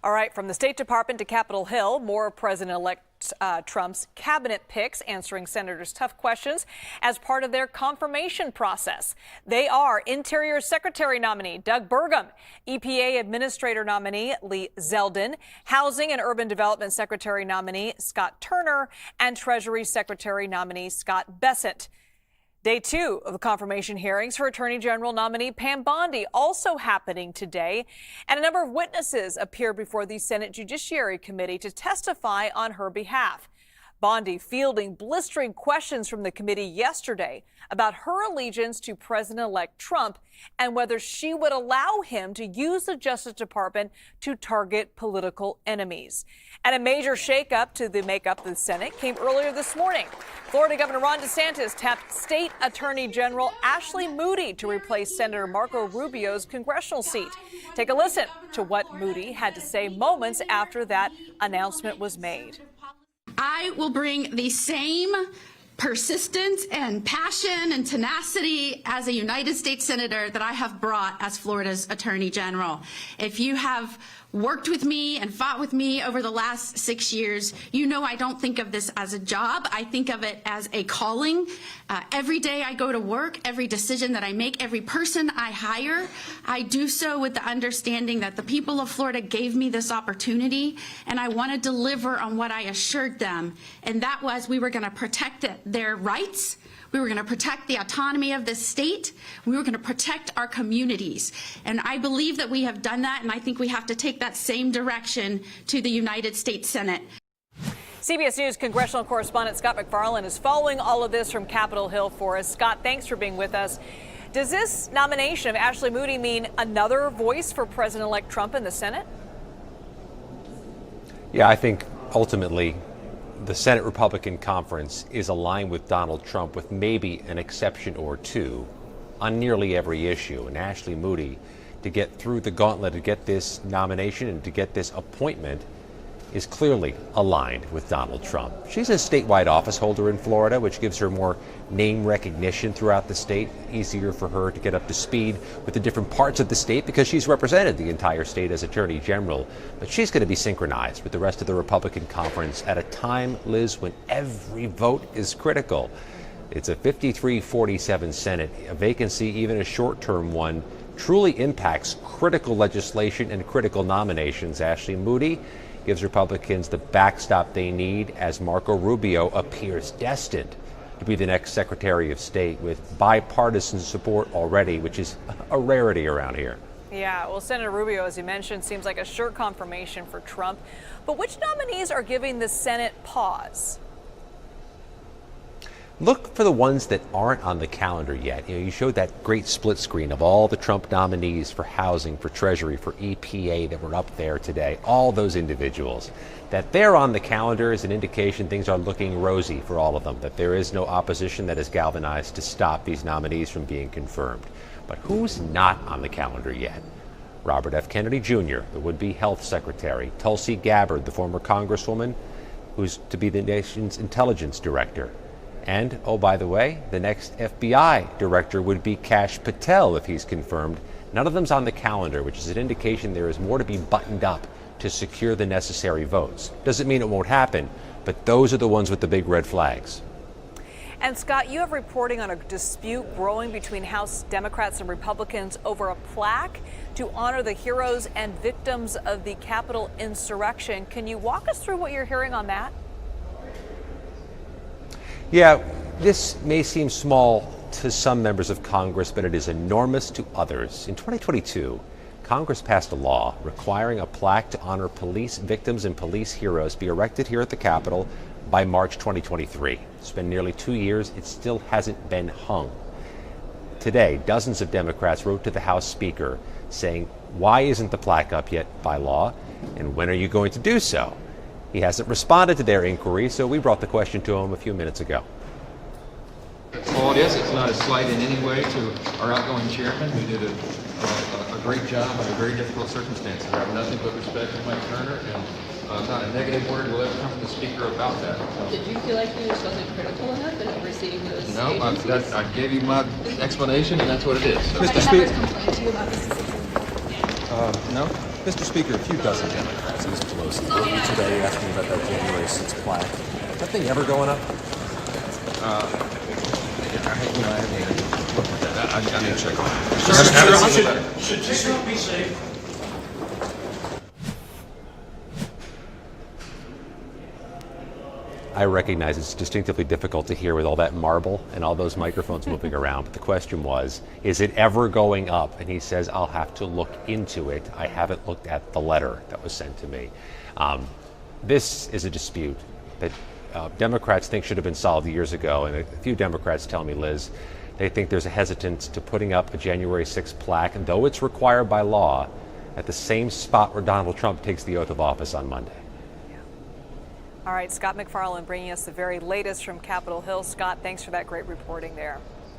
All right, from the State Department to Capitol Hill, more President-elect Trump's cabinet picks answering senators' tough questions as part of their confirmation process. They are Interior Secretary nominee Doug Burgum, EPA Administrator nominee Lee Zeldin, Housing and Urban Development Secretary nominee Scott Turner, and Treasury Secretary nominee Scott Bessent. Day 2 of the confirmation hearings for Attorney General nominee Pam Bondi also happening today, and a number of witnesses appear before the Senate Judiciary Committee to testify on her behalf. Bondi fielding blistering questions from the committee yesterday about her allegiance to President-elect Trump and whether she would allow him to use the Justice Department to target political enemies. And a major shakeup to the makeup of the Senate came earlier this morning. Florida Governor Ron DeSantis tapped State Attorney General Ashley Moody to replace Senator Marco Rubio's congressional seat. Take a listen to what Moody had to say moments after that announcement was made. I will bring the same persistence and passion and tenacity as a United States Senator that I have brought as Florida's Attorney General. If you have worked with me and fought with me over the last 6 years, you know I don't think of this as a job. I think of it as a calling. Every day I go to work, every decision that I make, every person I hire, I do so with the understanding that the people of Florida gave me this opportunity, and I want to deliver on what I assured them, and that was we were going to protect their rights. We were going to protect the autonomy of this state. We were going to protect our communities. And I believe that we have done that, and I think we have to take that same direction to the United States Senate. CBS News congressional correspondent Scott MacFarlane is following all of this from Capitol Hill for us. Scott, thanks for being with us. Does this nomination of Ashley Moody mean another voice for President-elect Trump in the Senate? Yeah, I think ultimately the Senate Republican Conference is aligned with Donald Trump, with maybe an exception or two on nearly every issue. And Ashley Moody, to get through the gauntlet, to get this nomination and to get this appointment, is clearly aligned with Donald Trump. She's a statewide office holder in Florida, which gives her more name recognition throughout the state, easier for her to get up to speed with the different parts of the state because she's represented the entire state as Attorney General. But she's going to be synchronized with the rest of the Republican conference at a time, Liz, when every vote is critical. It's a 53-47 Senate. A vacancy, even a short-term one, truly impacts critical legislation and critical nominations. Ashley Moody gives Republicans the backstop they need as Marco Rubio appears destined to be the next Secretary of State, with bipartisan support already, which is a rarity around here. Yeah, well, Senator Rubio, as you mentioned, seems like a sure confirmation for Trump. But which nominees are giving the Senate pause? Look for the ones that aren't on the calendar yet. You showed that great split screen of all the Trump nominees for housing, for Treasury, for EPA that were up there today. All those individuals. That they're on the calendar is an indication things are looking rosy for all of them, that there is no opposition that is galvanized to stop these nominees from being confirmed. But who's not on the calendar yet? Robert F. Kennedy Jr., the would-be health secretary. Tulsi Gabbard, the former congresswoman, who's to be the nation's intelligence director. And, oh, by the way, the next FBI director would be Kash Patel if he's confirmed. None of them's on the calendar, which is an indication there is more to be buttoned up to secure the necessary votes. Doesn't mean it won't happen, but those are the ones with the big red flags. And Scott, you have reporting on a dispute growing between House Democrats and Republicans over a plaque to honor the heroes and victims of the Capitol insurrection. Can you walk us through what you're hearing on that? Yeah, this may seem small to some members of Congress, but it is enormous to others. In 2022, Congress passed a law requiring a plaque to honor police victims and police heroes be erected here at the Capitol by March 2023. It's been nearly 2 years. It still hasn't been hung. Today, dozens of Democrats wrote to the House Speaker saying, why isn't the plaque up yet by law? And when are you going to do so? He hasn't responded to their inquiry, so we brought the question to him a few minutes ago. Well, it is. It's not a slight in any way to our outgoing chairman, who did a great job under very difficult circumstances. I have nothing but respect for Mike Turner, and not a negative word will ever come from the speaker about that. So. Did you feel like he wasn't critical enough in overseeing those No, agencies? I gave you my explanation, and that's what it is. So. Mr. Speaker. Complained to you about this decision? No. Mr. Speaker, a few dozen Democrats, Ms. Pelosi, wrote you today asking about that January 6th plaque. Is that thing ever going up? I haven't looked at that. I need to check on it. Should TikTok be safe? I recognize it's distinctively difficult to hear with all that marble and all those microphones moving around. But the question was, is it ever going up? And he says, I'll have to look into it. I haven't looked at the letter that was sent to me. This is a dispute that Democrats think should have been solved years ago. And a few Democrats tell me, Liz, they think there's a hesitance to putting up a January 6th plaque, and though it's required by law, at the same spot where Donald Trump takes the oath of office on Monday. All right, Scott MacFarlane bringing us the very latest from Capitol Hill. Scott, thanks for that great reporting there.